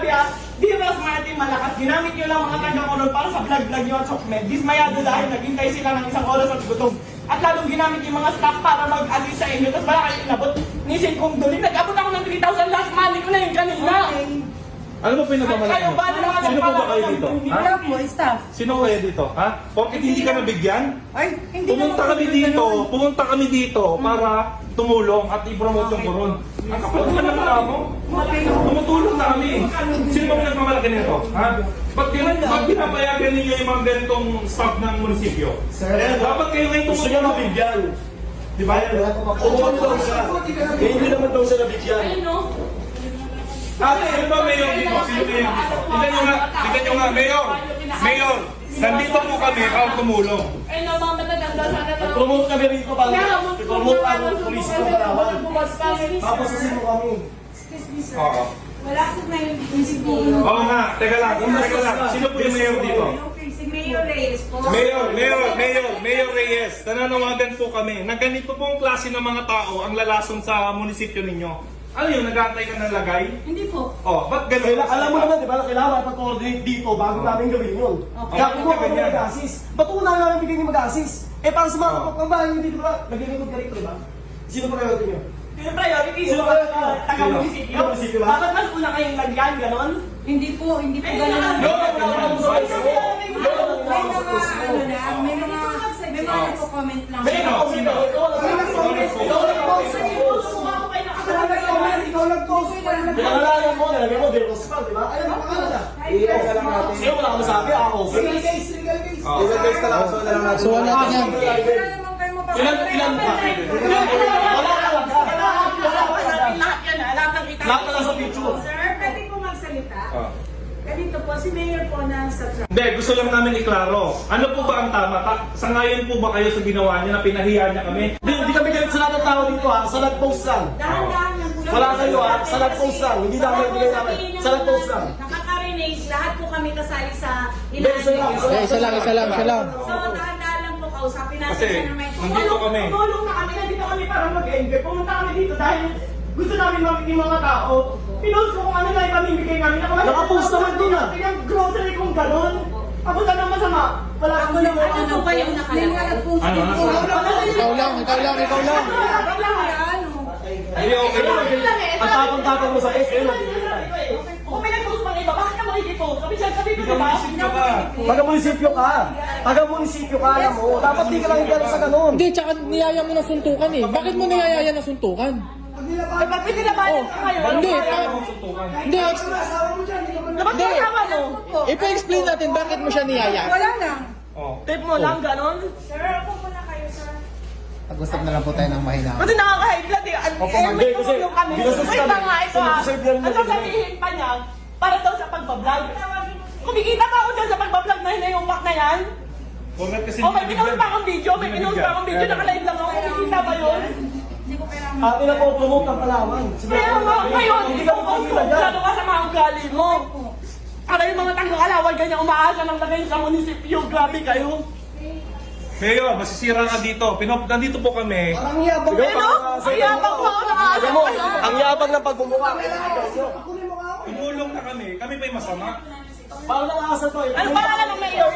sinabi di Ross Martin malakas, ginamit nyo lang mga taga-koron para sa vlog-vlog nyo at sokmed. Dismayado dahil naghintay sila ng isang oras at gutom. At lalong ginamit yung mga staff para mag-assist sa inyo. Tapos wala kayo inabot. Nisin kong doon. Nag-abot ako ng 3,000 last money ko na yung kanina. Ano ba pinagmamalaki Kayo mo? ba naman? Sino po ba kayo dito? Ha? Alam mo, staff. Sino kayo dito? Ha? Bakit hindi ka nabigyan? Ay, hindi Pumunta kami dito para tumulong at i-promote yung koron. Ang kapal naman ng tao mo. Tumutulong na kami. Sino ba nagmamalaki nito? Ha? Ba't pinapayagan ninyo yung mga ganitong staff ng munisipyo? Dapat kayo ngayon Gusto niya mabigyan. Di ba? Tumulong siya. Hindi naman daw siya nabigyan. Ate, ano ba mayor dito? Sino mayor dito? Tignan nyo nga, mayor, nandito po kami para tumulong. Ay, no, mga mataganda sana na. Promote kami rito para i-promote ang police ng Palawan. Tapos sino kami. Oo. Wala ko na yung munisipyo. Oo nga, teka lang. Sino po yung mayor dito? Si Mayor Reyes po. Mayor Reyes, nananawagan po kami na ganito pong klase ng mga tao ang lalason sa munisipyo ninyo. Ano yun, nag-aantay ka ng lagay? Hindi po. Oh, ba't ganun? Alam mo naman, di ba, kailangan mag-coordinate dito bago namin gawin yun. Kaya kumuha kami mag-assist. Ba't una namin bigyan yung mag-assist? Eh, para sa mga kapagbahay, hindi ba? Naglilingkod ka rito, di ba? Sino pa kayo nyo? Yung priority, Sino yung ba? taga-munisipyo. Munisipyo ba? Bakit mas una kayong lagyan, ganon? Hindi po ganun. May mga nagko-comment lang. Pinangalanan mo, nalagay mo, Del Roscal, di ba? Ayun, pangalan na. Iiyaw ka lang natin. Sino wala ka masabi? Ako. Legal case na lang. So, wala natin. So, wala natin yan. Ilan ba? Wala ka lang. Lahat na lang sa picture. Sir, pwede po magsalita. Ganito po, si Mayor po na sa truck. Hindi, gusto lang namin iklaro. Ano po ba ang tama? Sangayon po ba kayo sa ginawa niya na pinahiya niya kami? Hindi kami galit sa lahat ng tao dito ha. Sa nag-post lang. Dahan-dahan lang po. Wala kayo ha. Sa nag-post lang. Hindi namin ibigay namin. Sa nag-post lang. Nakaka-renage, lahat po kami kasali sa Hindi, isa lang. Isa lang. So, dahan-dahan lang po kausapin natin Kasi, siya na may nandito kami. Tumulong na kami, nandito kami para mag-enjoy. Pumunta kami dito dahil gusto namin mamit yung mga tao. Pinost ko kung ano na ipamimigay kami. Nakapost naman dun ah. Yung grocery kong gano'n. Ako na naman masama. Wala akong Ano ba yung nakalagay? Ikaw lang. Hindi, okay lang. Ang tapang-tapang mo sa post, eh. Kung may nag-post pang iba, bakit ka makikipost? Sabi ko, di ba? Taga-munisipyo ka. Taga-munisipyo ka, alam mo. Dapat di ka lang gano'n sa gano'n. Hindi, tsaka niyaya mo ng suntukan eh. Bakit mo niyayaya ng suntukan? Ay, bakit nilabanan ka ngayon? Hindi, hindi. Dapat kasama mo. Ipa-explain natin bakit mo siya niyaya. Wala lang. Tip mo lang, gano'n? Sir, ako muna kayo, sir. Pag-usap na lang po tayo ng mahina. Kasi nakaka-high blood eh. May kasi tumulong kami. binastos Ay, kami. tanga ito ah. Deserve yan Ang nila. sasabihin pa niya, para daw sa pagbablog. Kumikita pa ako dyan sa pagbablog na hinayungwak na yan. Kasi Oh, may pinost pa akong video. Naka-live lang ako. Kumikita ba yun? Hindi ko kailangan. Atin na po promote ng Palawan. Kaya nga, ngayon, Hindi hindi ka ko magpapila dyan. lalo ka sa mga ugali mo. Para yung mga taga-Kalawal, ganyan umaasa ng lagay sa munisipyo. Grabe kayo. Mayor, masisira ka dito. Nandito po kami. Ang yabang. Ano? Ang yabang mo. Alam mo, ang yabang ng pagbumuka. Tumulong na kami. Kami pa'y masama. Parang nakakasal to eh. Ano pangalan ng mayor?